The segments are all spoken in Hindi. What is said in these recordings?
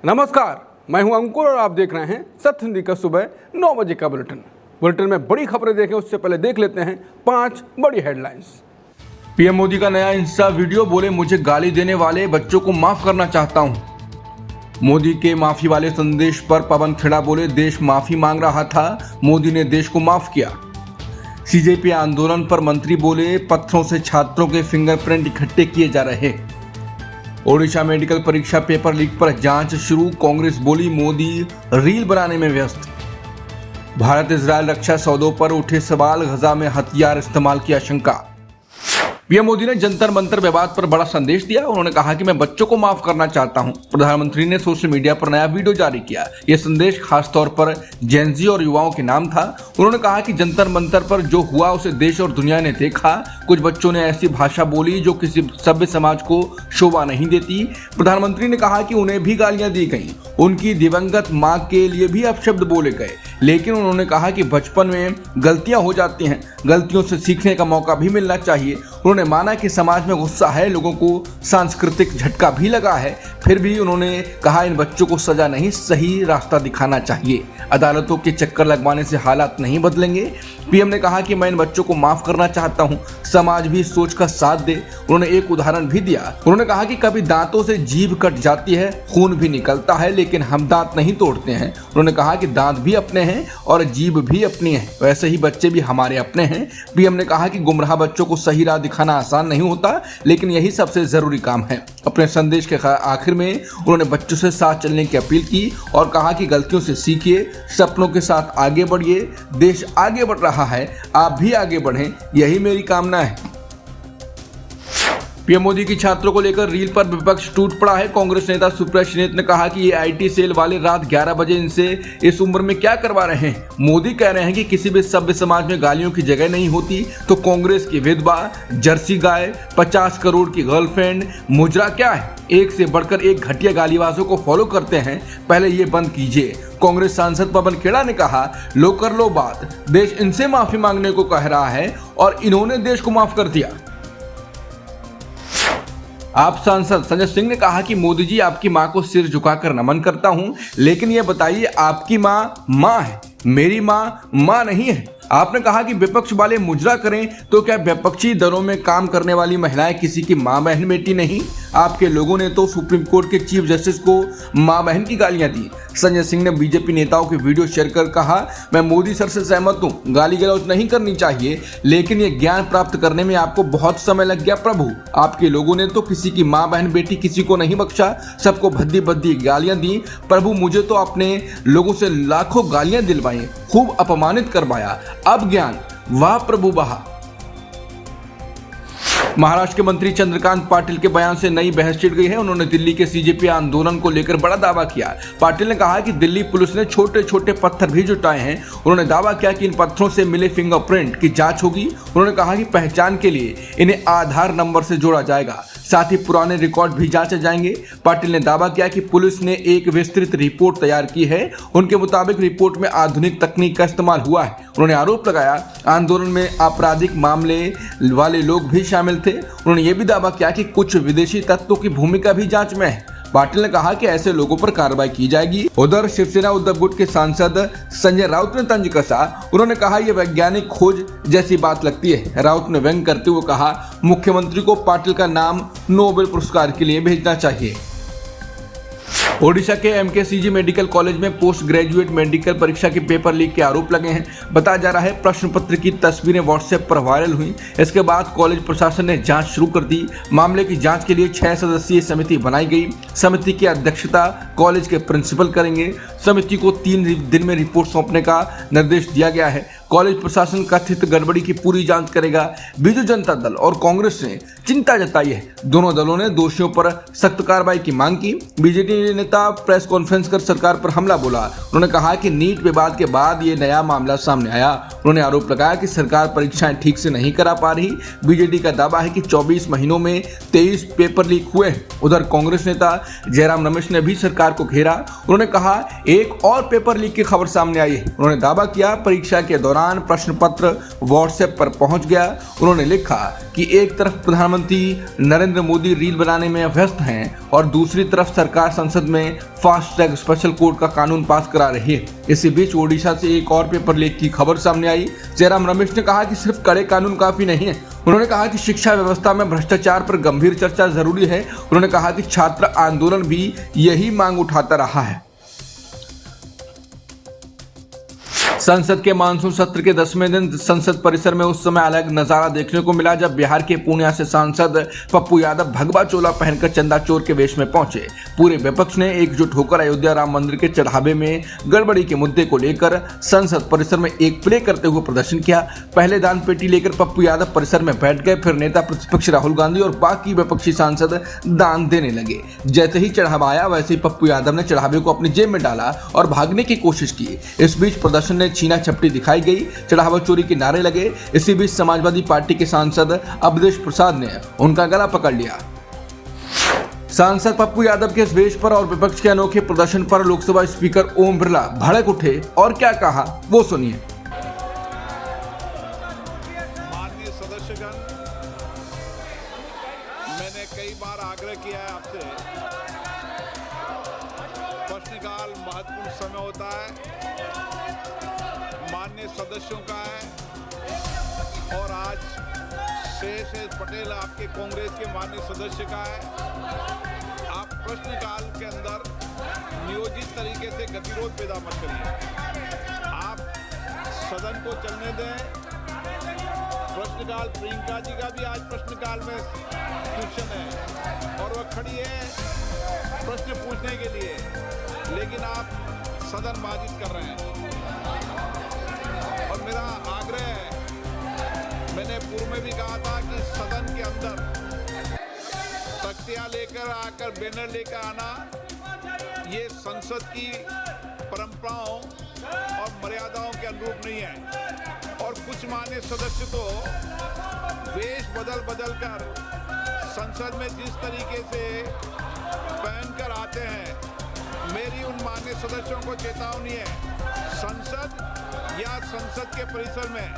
नमस्कार, मैं हूं अंकुर और आप देख रहे हैं सत्य हिंदी का सुबह 9 बजे का बुलेटिन में बड़ी खबरें देखें उससे पहले देख लेते हैं 5 बड़ी हेडलाइंस। पीएम मोदी का नया इंस्टा वीडियो, बोले मुझे गाली देने वाले बच्चों को माफ करना चाहता हूं। मोदी के माफी वाले संदेश पर पवन खेड़ा बोले देश माफी मांग रहा था, मोदी ने देश को माफ किया। सीजेपी आंदोलन पर मंत्री बोले पत्थरों से छात्रों के फिंगरप्रिंट इकट्ठे किए जा रहे। ओडिशा मेडिकल परीक्षा पेपर लीक पर जांच शुरू, कांग्रेस बोली मोदी रील बनाने में व्यस्त। भारत इजरायल रक्षा सौदों पर उठे सवाल, गजा में हथियार इस्तेमाल की आशंका। पीएम मोदी ने जंतर मंतर विवाद पर बड़ा संदेश दिया। उन्होंने कहा कि मैं बच्चों को माफ करना चाहता हूं। प्रधानमंत्री ने सोशल मीडिया पर नया वीडियो जारी किया। यह संदेश खासतौर पर जेनजी और युवाओं के नाम था। उन्होंने कहा कि जंतर मंतर पर जो हुआ उसे देश और दुनिया ने देखा। कुछ बच्चों ने ऐसी भाषा बोली जो किसी सभ्य समाज को शोभा नहीं देती। प्रधानमंत्री ने कहा कि उन्हें भी गालियां दी गईं, उनकी दिवंगत मां के लिए भी अपशब्द बोले गए, लेकिन उन्होंने कहा कि बचपन में गलतियां हो जाती हैं, गलतियों से सीखने का मौका भी मिलना चाहिए। उन्होंने माना कि समाज में गुस्सा है, लोगों को सांस्कृतिक झटका भी लगा है, फिर भी उन्होंने कहा इन बच्चों को सजा नहीं, सही रास्ता दिखाना चाहिए। अदालतों के चक्कर लगवाने से हालात नहीं बदलेंगे। पीएम ने कहा कि मैं इन बच्चों को माफ करना चाहता हूं, समाज भी इस सोच का साथ दे। उन्होंने एक उदाहरण भी दिया। उन्होंने कहा कि कभी दांतों से जीभ कट जाती है, खून भी निकलता है, लेकिन हम दांत नहीं तोड़ते हैं। उन्होंने कहा कि दांत भी अपने हैं और जीभ भी अपनी है, वैसे ही बच्चे भी हमारे अपने हैं। पीएम ने कहा कि गुमराह बच्चों को सही राह दिखाना आसान नहीं होता, लेकिन यही सबसे जरूरी काम है। अपने संदेश के आखिर में उन्होंने बच्चों से साथ चलने की अपील की और कहा कि गलतियों से सीखिए, सपनों के साथ आगे बढ़िए। देश आगे बढ़ रहा है, आप भी आगे बढ़ें, यही मेरी कामना है। पीएम मोदी की छात्रों को लेकर रील पर विपक्ष टूट पड़ा है। कांग्रेस नेता सुप्रिया श्रीनेत ने कहा कि ये आईटी सेल वाले रात 11 बजे इनसे इस उम्र में क्या करवा रहे हैं। मोदी कह रहे हैं कि किसी भी सभ्य समाज में गालियों की जगह नहीं होती, तो कांग्रेस की विधवा, जर्सी गाय, 50 करोड़ की गर्लफ्रेंड, मुजरा क्या है, एक से बढ़कर एक घटिया गालीबाजों को फॉलो करते हैं। पहले ये बंद कीजिए। कांग्रेस सांसद पवन खेड़ा ने कहा लो कर लो बात, देश इनसे माफी मांगने को कह रहा है और इन्होंने देश को माफ कर दिया। आप सांसद संजय सिंह ने कहा कि मोदी जी आपकी मां को सिर झुकाकर नमन करता हूं, लेकिन यह बताइए आपकी मां है, मेरी मां नहीं है। आपने कहा कि विपक्ष वाले मुजरा करें, तो क्या विपक्षी दलों में काम करने वाली महिलाएं किसी की मां बहन बेटी नहीं? आपके लोगों ने तो सुप्रीम कोर्ट के चीफ जस्टिस को मां बहन की गालियां दी। संजय सिंह ने बीजेपी नेताओं की वीडियो शेयर कर कहा मैं मोदी सर से सहमत हूं, गाली गलौज नहीं करनी चाहिए, लेकिन ये ज्ञान प्राप्त करने में आपको बहुत समय लग गया प्रभु। आपके लोगों ने तो किसी की मां बहन बेटी किसी को नहीं बख्शा, सबको भद्दी भद्दी गालियां दी। प्रभु मुझे तो अपने लोगों से लाखों गालियां दिलवाई, खूब अपमानित करवाया, अब ज्ञान, वाह प्रभु वाह। महाराष्ट्र के मंत्री चंद्रकांत पाटिल के बयान से नई बहस छिड़ गई है। उन्होंने दिल्ली के सीजेपी आंदोलन को लेकर बड़ा दावा किया। पाटिल ने कहा कि दिल्ली पुलिस ने छोटे छोटे पत्थर भी जुटाए हैं। उन्होंने दावा किया कि इन पत्थरों से मिले फिंगरप्रिंट की जांच होगी। उन्होंने कहा कि पहचान के लिए इन्हें आधार नंबर से जोड़ा जाएगा, साथ ही पुराने रिकॉर्ड भी जांचे जाएंगे। पाटिल ने दावा किया कि पुलिस ने एक विस्तृत रिपोर्ट तैयार की है। उनके मुताबिक रिपोर्ट में आधुनिक तकनीक का इस्तेमाल हुआ है। उन्होंने आरोप लगाया आंदोलन में आपराधिक मामले वाले लोग भी शामिल थे। उन्होंने ये भी दावा किया कि कुछ विदेशी तत्वों की भूमिका भी जांच में है। पाटिल ने कहा कि ऐसे लोगों पर कार्रवाई की जाएगी। उधर शिवसेना उद्धव गुट के सांसद संजय राउत ने तंज कसा। उन्होंने कहा यह वैज्ञानिक खोज जैसी बात लगती है। राउत ने व्यंग करते हुए कहा मुख्यमंत्री को पाटिल का नाम नोबेल पुरस्कार के लिए भेजना चाहिए। ओडिशा के एमकेसीजी मेडिकल कॉलेज में पोस्ट ग्रेजुएट मेडिकल परीक्षा के पेपर लीक के आरोप लगे हैं। बताया जा रहा है प्रश्न पत्र की तस्वीरें व्हाट्सएप पर वायरल हुई। इसके बाद कॉलेज प्रशासन ने जांच शुरू कर दी। मामले की जांच के लिए 6 सदस्यीय समिति बनाई गई। समिति की अध्यक्षता कॉलेज के प्रिंसिपल करेंगे। समिति को 3 दिन में रिपोर्ट सौंपने का निर्देश दिया गया है। कॉलेज प्रशासन कथित गड़बड़ी की पूरी जांच करेगा। बीजू जनता दल और कांग्रेस ने चिंता जताई है। दोनों दलों ने दोषियों पर सख्त कार्रवाई की मांग की। बीजेपी नेता प्रेस कॉन्फ्रेंस कर सरकार पर हमला बोला। उन्होंने कहा कि नीट विवाद के बाद ये नया मामला सामने आया। उन्होंने आरोप लगाया कि सरकार परीक्षाएं ठीक से नहीं करा पा रही। बीजेडी का दावा है कि 24 महीनों में 23 पेपर लीक हुए। उधर कांग्रेस नेता जयराम रमेश ने भी सरकार को घेरा। उन्होंने कहा एक और पेपर लीक की खबर सामने आई है। उन्होंने दावा किया परीक्षा के दौरान प्रश्न पत्र व्हाट्सएप पर पहुंच गया। उन्होंने लिखा कि एक तरफ प्रधानमंत्री नरेंद्र मोदी रील बनाने में व्यस्त हैं और दूसरी तरफ सरकार संसद में फास्ट ट्रैक स्पेशल कोर्ट का कानून पास करा रही है। इसी बीच ओडिशा से एक और पेपर लीक की खबर सामने आई। जयराम रमेश ने कहा कि सिर्फ कड़े कानून काफी नहीं है। उन्होंने कहा कि शिक्षा व्यवस्था में भ्रष्टाचार पर गंभीर चर्चा जरूरी है। उन्होंने कहा कि छात्र आंदोलन भी यही मांग उठाता रहा है। संसद के मानसून सत्र के 10वें दिन संसद परिसर में उस समय अलग नजारा देखने को मिला जब बिहार के पूर्णिया से सांसद पप्पू यादव भगवा चोला पहनकर चंदा चोर के वेश में पहुंचे। पूरे विपक्ष ने एकजुट होकर अयोध्या राम मंदिर के चढ़ावे में गड़बड़ी के मुद्दे को लेकर संसद परिसर में एक प्ले करते हुए प्रदर्शन किया। पहले दान पेटी लेकर पप्पू यादव परिसर में बैठ गए, फिर नेता प्रतिपक्ष राहुल गांधी और बाकी विपक्षी सांसद दान देने लगे। जैसे ही चढ़ावा आया वैसे ही पप्पू यादव ने चढ़ावे को अपनी जेब में डाला और भागने की कोशिश की। इस बीच प्रदर्शन में छीना झपटी दिखाई गई, चढ़ावा चोरी के नारे लगे। इसी बीच समाजवादी पार्टी के सांसद अवधेश प्रसाद ने उनका गला पकड़ लिया। सांसद पप्पू यादव के इस वेश पर और विपक्ष के अनोखे प्रदर्शन पर लोकसभा स्पीकर ओम बिरला भड़क उठे और क्या कहा वो सुनिए। माननीय सदस्यगण, मैंने कई बार आग्रह किया है आपसे, प्रश्नकाल महत्वपूर्ण समय होता है, माननीय सदस्यों का है और आज शेष पटेल आपके कांग्रेस के माननीय सदस्य का है। आप प्रश्नकाल के अंदर नियोजित तरीके से गतिरोध पैदा मत करिए। आप सदन को चलने दें। प्रश्नकाल प्रियंका जी का भी आज प्रश्नकाल में क्वेश्चन है और वह खड़ी है प्रश्न पूछने के लिए, लेकिन आप सदन बाधित कर रहे हैं। और मेरा आग्रह है, मैंने पूर्व में भी कहा था कि सदन के अंदर तख्तियां लेकर आकर बैनर लेकर आना ये संसद की परंपराओं और मर्यादाओं के अनुरूप नहीं है। और कुछ माननीय सदस्य तो वेश बदल कर संसद में जिस तरीके से पहनकर आते हैं, मेरी उन माननीय सदस्यों को चेतावनी है। संसद या संसद के परिसर में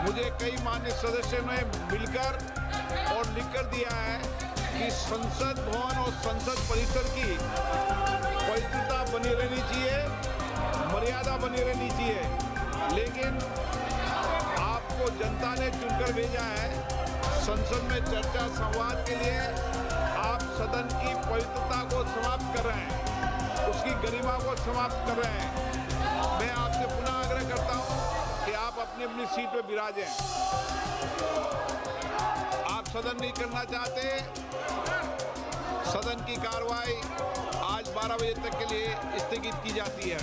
मुझे कई माननीय सदस्यों ने मिलकर और लिखकर दिया है कि संसद भवन और संसद परिसर की पवित्रता बनी रहनी चाहिए, मर्यादा बनी रहनी चाहिए। लेकिन आपको जनता ने चुनकर भेजा है संसद में चर्चा संवाद के लिए। आप सदन की पवित्रता को समाप्त कर रहे हैं, उसकी गरिमा को समाप्त कर रहे हैं। मैं आपसे पुनः आग्रह करता हूं कि आप अपनी अपनी सीट पर विराजें। आप सदन नहीं करना चाहते, सदन की कार्रवाई आज 12 बजे तक के लिए स्थगित की जाती है।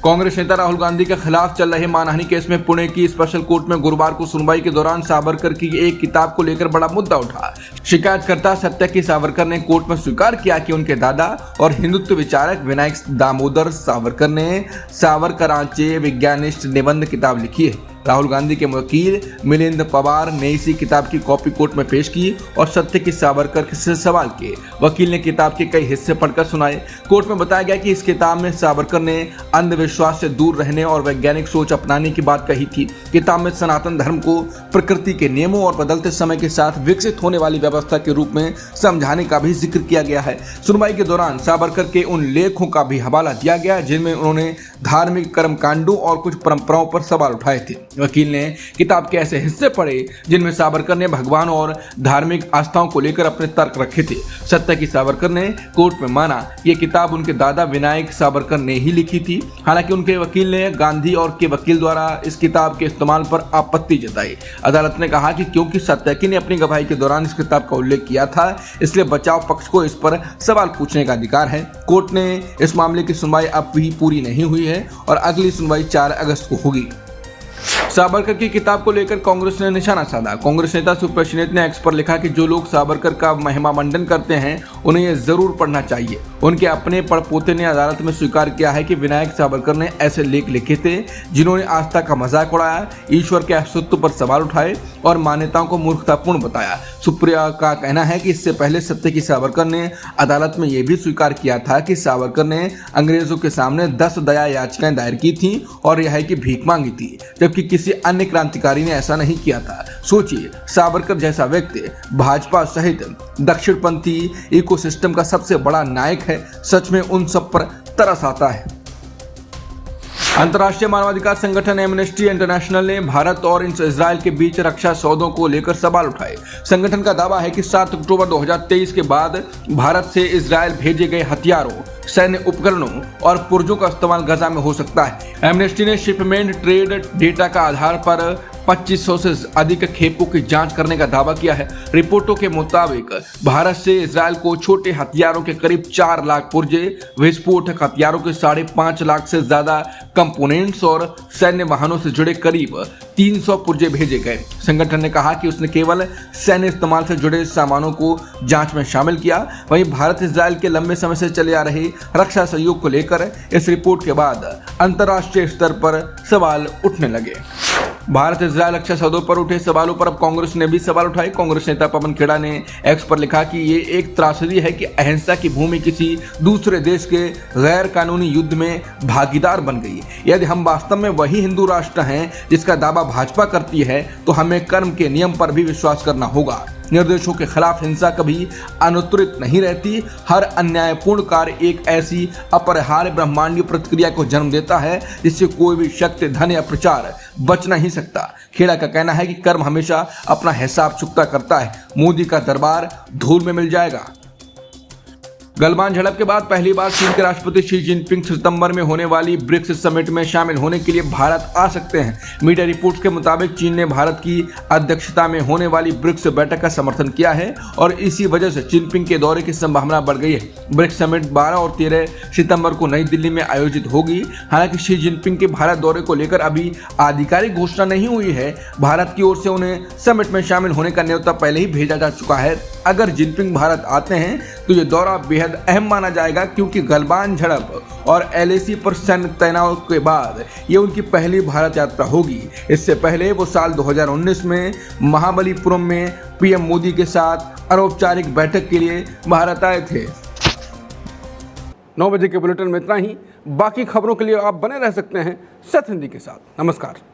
कांग्रेस नेता राहुल गांधी के खिलाफ चल रहे मानहानि केस में पुणे की स्पेशल कोर्ट में गुरुवार को सुनवाई के दौरान सावरकर की एक किताब को लेकर बड़ा मुद्दा उठा। शिकायतकर्ता सत्यकी सावरकर ने कोर्ट में स्वीकार किया कि उनके दादा और हिंदुत्व विचारक विनायक दामोदर सावरकर ने सावरकरांचे विज्ञानिस्ट निबंध किताब लिखी है। राहुल गांधी के वकील मिलिंद पवार ने इसी किताब की कॉपी कोर्ट में पेश की और सत्यकी सावरकर से सवाल किए। वकील ने किताब के कई हिस्से पढ़कर सुनाए। कोर्ट में बताया गया कि इस किताब में सावरकर ने अंधविश्वास से दूर रहने और वैज्ञानिक सोच अपनाने की बात कही थी। किताब में सनातन धर्म को प्रकृति के नियमों और बदलते समय के साथ विकसित होने वाली व्यवस्था के रूप में समझाने का भी जिक्र किया गया है। सुनवाई के दौरान सावरकर के उन लेखों का भी हवाला दिया गया जिनमें उन्होंने धार्मिक कर्मकांडों और कुछ परंपराओं पर सवाल उठाए थे। वकील ने किताब के ऐसे हिस्से पढ़े जिनमें सावरकर ने भगवान और धार्मिक आस्थाओं को लेकर अपने तर्क रखे थे। सत्यकी सावरकर ने कोर्ट में माना ये किताब उनके दादा विनायक सावरकर ने ही लिखी थी। हालांकि उनके वकील ने गांधी और के वकील द्वारा इस किताब के इस्तेमाल पर आपत्ति जताई। अदालत ने कहा कि क्योंकि सत्यकी ने अपनी गवाही के दौरान इस किताब का उल्लेख किया था, इसलिए बचाव पक्ष को इस पर सवाल पूछने का अधिकार है। कोर्ट ने इस मामले की सुनवाई अब भी पूरी नहीं हुई है और अगली सुनवाई 4 अगस्त को होगी। सावरकर की किताब को लेकर कांग्रेस ने निशाना साधा। कांग्रेस नेता सुप्रीत ने एक्स पर लिखा कि जो लोग सावरकर का महिमा मंडन करते हैं उन्हें यह जरूर पढ़ना चाहिए। उनके अपने पड़पोते ने अदालत में स्वीकार किया है कि विनायक सावरकर ने ऐसे लेख लिखे थे जिन्होंने आस्था का मजाक उड़ाया, ईश्वर के अस्तित्व पर सवाल उठाए और मान्यताओं को मूर्खतापूर्ण बताया। सुप्रिया का कहना है कि इससे पहले सत्यकी सावरकर ने अदालत में यह भी स्वीकार किया था कि सावरकर ने अंग्रेजों के सामने 10 दया याचिकाएं दायर की थी और रिहाई की भीख मांगी थी, जबकि किसी अन्य क्रांतिकारी ने ऐसा नहीं किया था। सोचिए, सावरकर जैसा व्यक्ति भाजपा सहित दक्षिणपंथी इकोसिस्टम का सबसे बड़ा नायक है। सच में उन सब पर तरस आता है। अंतर्राष्ट्रीय मानवाधिकार संगठन एमनेस्टी इंटरनेशनल ने भारत और इजरायल के बीच रक्षा सौदों को लेकर सवाल उठाए। संगठन का दावा है कि 7 अक्टूबर 2023 के बाद भारत से इजरायल भेजे गए हथियारों, सैन्य उपकरणों और पुर्जों का इस्तेमाल गजा में हो सकता है। एमनेस्टी ने शिपमेंट ट्रेड डेटा का आधार पर 2500 से अधिक खेपों की जांच करने का दावा किया है। रिपोर्टों के मुताबिक भारत से इजरायल को छोटे हथियारों के करीब 4 लाख पुर्जे, विस्फोटक हथियारों के 5.5 लाख से ज्यादा कंपोनेंट्स और सैन्य वाहनों से जुड़े करीब 300 पुर्जे भेजे गए। संगठन ने कहा कि उसने केवल सैन्य इस्तेमाल से जुड़े सामानों को जांच में शामिल किया। वहीं भारत इजरायल के लंबे समय से चले आ रहे रक्षा सहयोग को लेकर इस रिपोर्ट के बाद अंतर्राष्ट्रीय स्तर पर सवाल उठने लगे। भारत इजरायल रक्षा सौदों पर उठे सवालों पर अब कांग्रेस ने भी सवाल उठाए। कांग्रेस नेता पवन खेड़ा ने एक्स पर लिखा कि ये एक त्रासदी है कि अहिंसा की भूमि किसी दूसरे देश के गैर कानूनी युद्ध में भागीदार बन गई। यदि हम वास्तव में वही हिंदू राष्ट्र हैं जिसका दावा भाजपा करती है तो हमें कर्म के नियम पर भी विश्वास करना होगा। निर्देशों के खिलाफ हिंसा कभी अनुत्तरित नहीं रहती। हर अन्यायपूर्ण कार्य एक ऐसी अपरिहार्य ब्रह्मांडीय प्रतिक्रिया को जन्म देता है जिससे कोई भी शक्ति, धन या प्रचार बच नहीं सकता। खेड़ा का कहना है कि कर्म हमेशा अपना हिसाब चुकता करता है। मोदी का दरबार धूल में मिल जाएगा। गलवान झड़प के बाद पहली बार चीन के राष्ट्रपति शी जिनपिंग सितंबर में होने वाली ब्रिक्स समिट में शामिल होने के लिए भारत आ सकते हैं। मीडिया रिपोर्ट्स के मुताबिक चीन ने भारत की अध्यक्षता में होने वाली ब्रिक्स बैठक का समर्थन किया है और इसी वजह से जिनपिंग के दौरे की संभावना बढ़ गई है। ब्रिक्स समिट 12 और 13 सितंबर को नई दिल्ली में आयोजित होगी। हालांकि शी जिनपिंग के भारत दौरे को लेकर अभी आधिकारिक घोषणा नहीं हुई है। भारत की ओर से उन्हें समिट में शामिल होने का न्योता पहले ही भेजा जा चुका है। अगर जिनपिंग भारत आते हैं तो ये दौरा बेहद अहम माना जाएगा, क्योंकि गलवान झड़प और LAC पर सैन्य तनाव के बाद ये उनकी पहली भारत यात्रा होगी। इससे पहले वो साल 2019 में महाबलीपुरम में PM मोदी के साथ अनौपचारिक बैठक के लिए भारत आए थे। 9 बजे के बुलेटिन में इतना ही। बाकी खबरों के लिए आप बने रह सकते हैं सत्य हिंदी के साथ। नमस्कार।